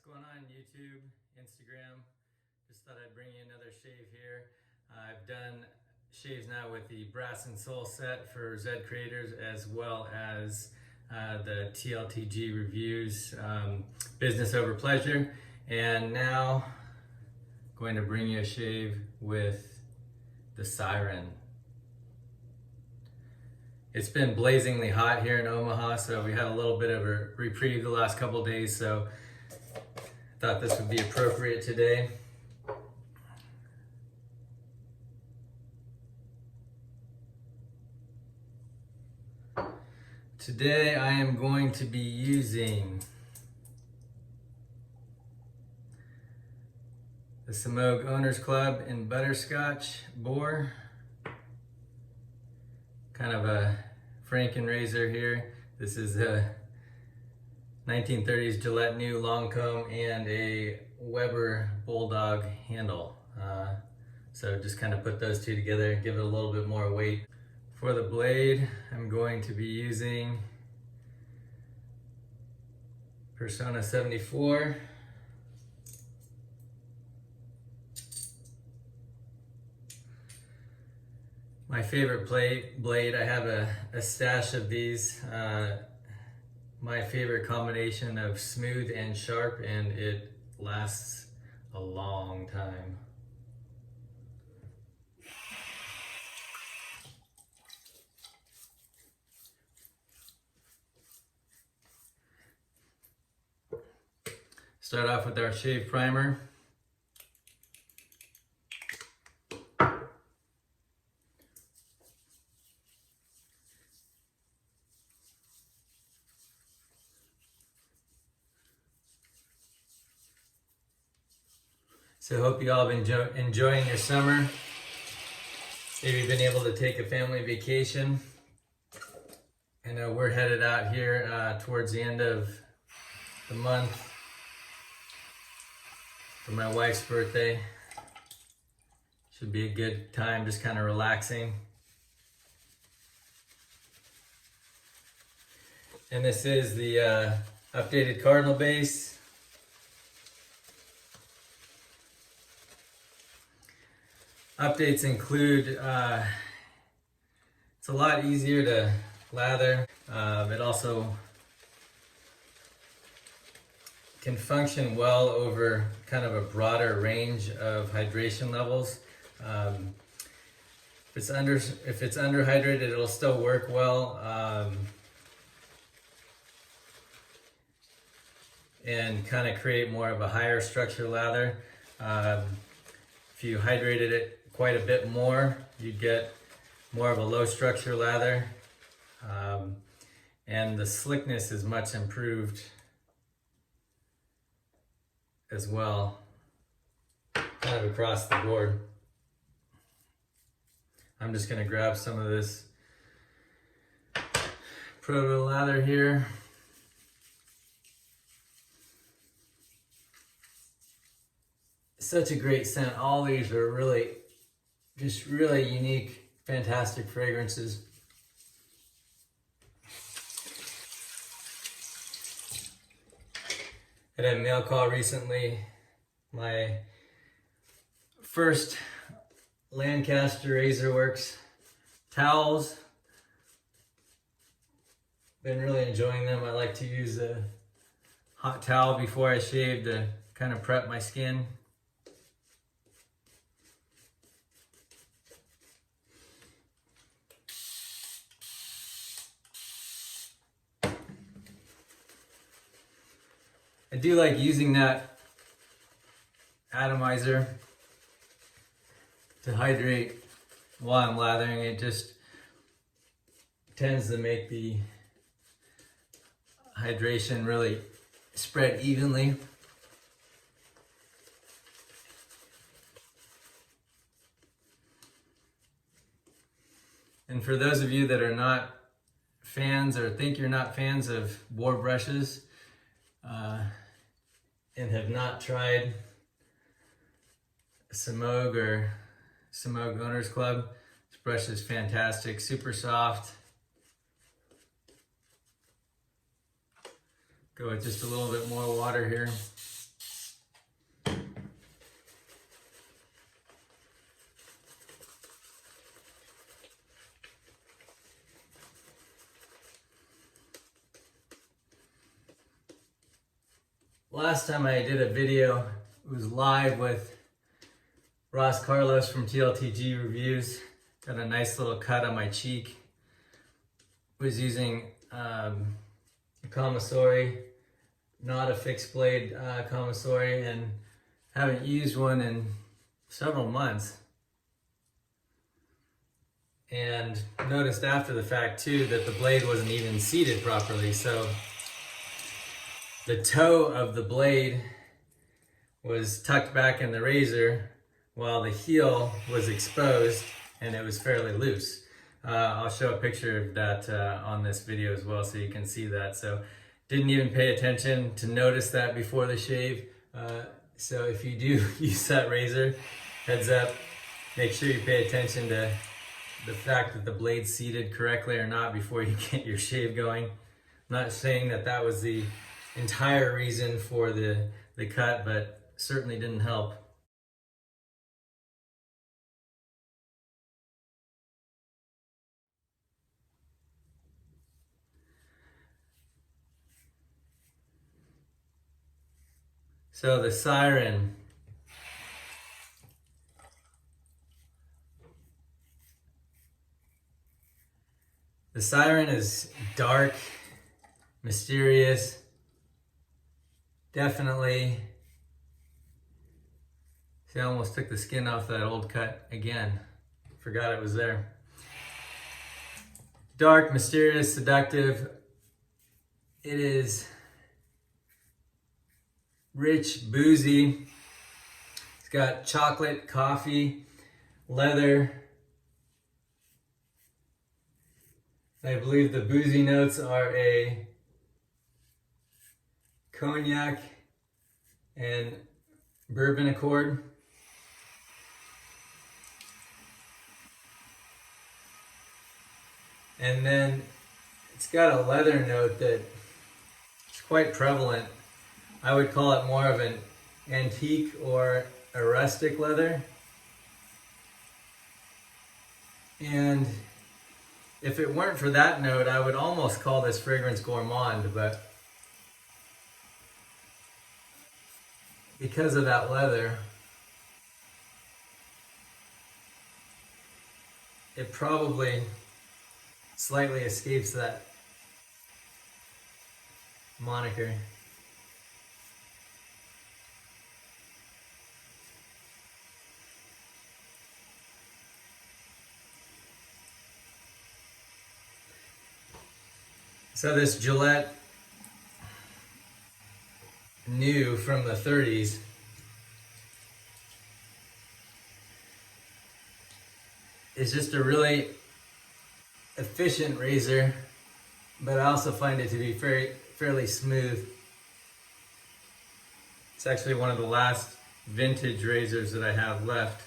going on YouTube, Instagram? Just thought I'd bring you another shave here. I've done shaves now with the Brass and Soul set for ZedCreators, as well as the TLTG Reviews, Business Over Pleasure. And now I'm going to bring you a shave with the Siren. It's been blazingly hot here in Omaha, so we had a little bit of a reprieve the last couple of days, so I thought this would be appropriate today. Today I am going to be using the Semogue Owners Club in Butterscotch bore. Kind of a Frankenrazor here. This is a 1930s Gillette new long comb and a Weber Bulldog handle. So just kind of put those two together, give it a little bit more weight. For the blade, I'm going to be using Personna 74. My favorite blade, I have a stash of these. My favorite combination of smooth and sharp, and it lasts a long time. Start off with our shave primer. So hope you all have been enjoying your summer. Maybe you've been able to take a family vacation. I know we're headed out here towards the end of the month for my wife's birthday. Should be a good time, just kind of relaxing. And this is the updated Cardinal base. Updates include, it's a lot easier to lather. It also can function well over kind of a broader range of hydration levels. If it's underhydrated, it'll still work well. And kind of create more of a higher structure lather. If you hydrated it quite a bit more, you'd get more of a low structure lather. And the slickness is much improved as well, kind of across the board. I'm just gonna grab some of this proto lather here. Such a great scent. All these are really, just really unique, fantastic fragrances. I had a mail call recently. My first Lancaster Razorworks towels. Been really enjoying them. I like to use a hot towel before I shave to kind of prep my skin. I do like using that atomizer to hydrate while I'm lathering. It just tends to make the hydration really spread evenly. And for those of you that are not fans or think you're not fans of bore brushes, and have not tried Semogue or Semogue Owners Club, this brush is fantastic, super soft. Go with just a little bit more water here. Last time I did a video, it was live with Ross Carlos from TLTG Reviews. Got a nice little cut on my cheek. Was using a kamisori, not a fixed blade kamisori, and haven't used one in several months. And noticed after the fact too that the blade wasn't even seated properly. So the toe of the blade was tucked back in the razor while the heel was exposed and it was fairly loose. I'll show a picture of that on this video as well so you can see that. So didn't even pay attention to notice that before the shave. So if you do use that razor, heads up, make sure you pay attention to the fact that the blade's seated correctly or not before you get your shave going. I'm not saying that that was the entire reason for the cut, but certainly didn't help. So the Siren. The Siren is dark, mysterious, definitely. See, I almost took the skin off that old cut again. Forgot it was there. Dark, mysterious, seductive. It is rich, boozy. It's got chocolate, coffee, leather. I believe the boozy notes are a cognac and bourbon accord. And then it's got a leather note that is quite prevalent. I would call it more of an antique or a rustic leather. And if it weren't for that note, I would almost call this fragrance gourmand, but because of that leather, it probably slightly escapes that moniker. So this Gillette new from the 30s is just a really efficient razor, but I also find it to be fairly smooth. It's actually one of the last vintage razors that I have left.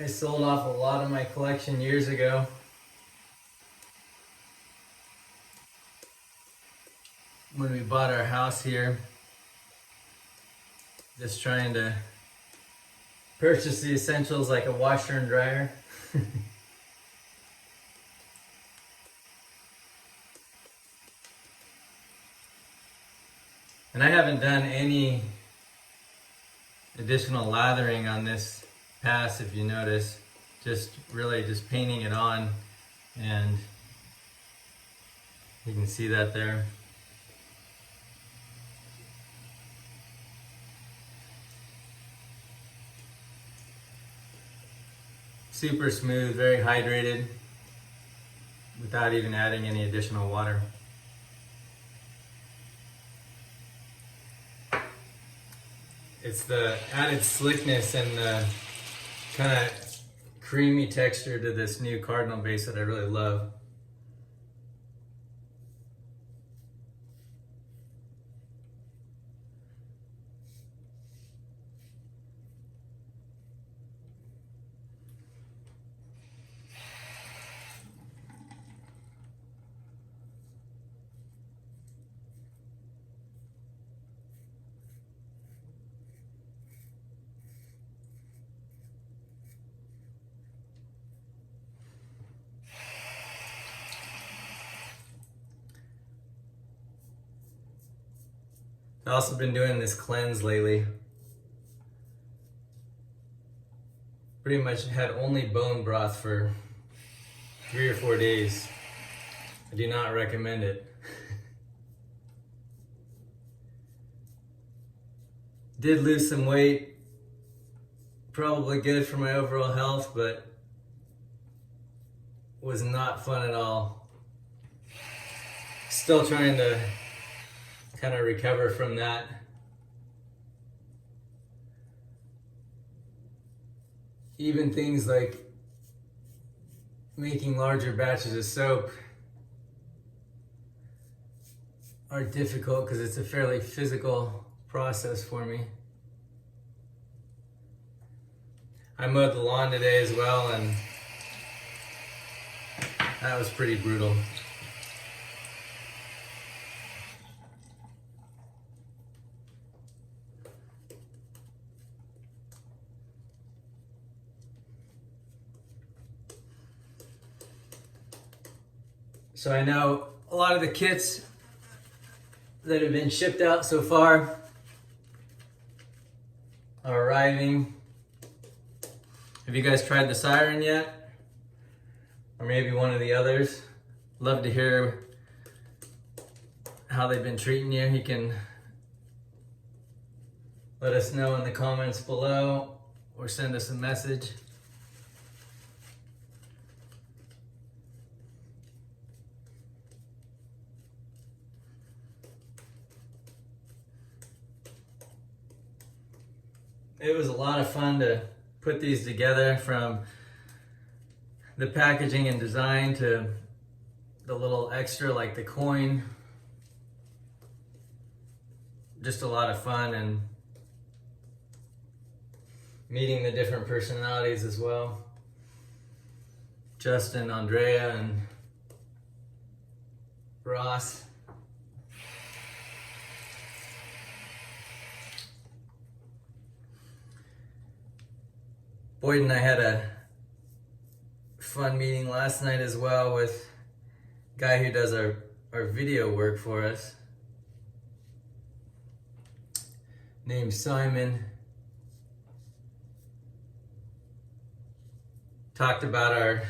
I sold off a lot of my collection years ago. When we bought our house here, just trying to purchase the essentials like a washer and dryer. And I haven't done any additional lathering on this pass, if you notice. Just really just painting it on, and you can see that there. Super smooth, very hydrated, without even adding any additional water. It's the added slickness and the kind of creamy texture to this new Cardinal base that I really love. I've also been doing this cleanse lately. Pretty much had only bone broth for 3 or 4 days. I do not recommend it. Did lose some weight. Probably good for my overall health, but was not fun at all. Still trying to kind of recover from that. Even things like making larger batches of soap are difficult because it's a fairly physical process for me. I mowed the lawn today as well, and that was pretty brutal. So I know a lot of the kits that have been shipped out so far are arriving. Have you guys tried the Siren yet? Or maybe one of the others? Love to hear how they've been treating you. You can let us know in the comments below or send us a message. It was a lot of fun to put these together, from the packaging and design to the little extra like the coin. Just a lot of fun, and meeting the different personalities as well. Justin, Andrea, and Ross. Boyd and I had a fun meeting last night as well with a guy who does our video work for us, named Simon. Talked about our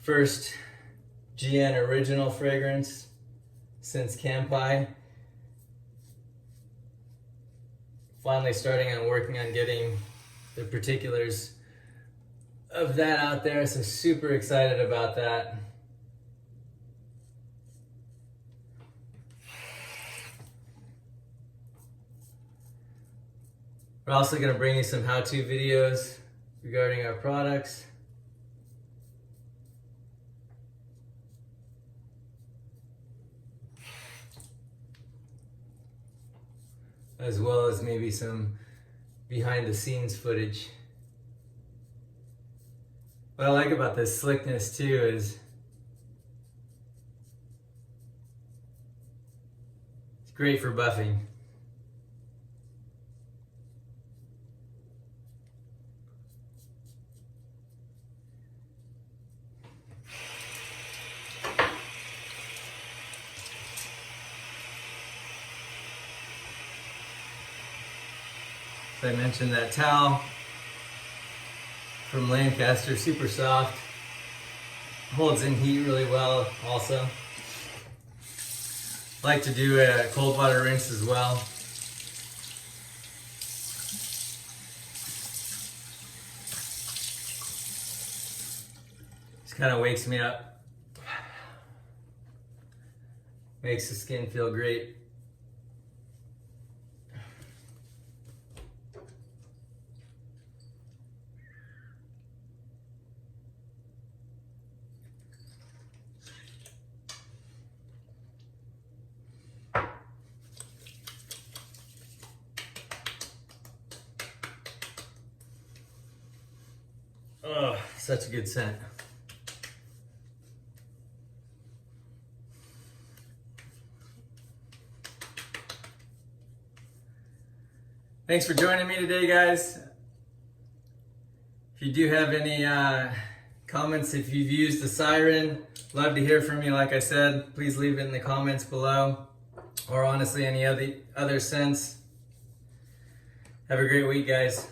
first GN original fragrance since Kampai. Finally starting on working on getting the particulars of that out there, so super excited about that. We're also going to bring you some how-to videos regarding our products. As well as maybe some behind the scenes footage. What I like about this slickness too is it's great for buffing. I mentioned that towel from Lancaster, super soft, holds in heat really well also. Like to do a cold water rinse as well. Just kind of wakes me up. Makes the skin feel great. Oh, such a good scent. Thanks for joining me today, guys. If you do have any comments, if you've used the Siren, love to hear from you. Like I said, please leave it in the comments below. or honestly any other scents. Have a great week, guys.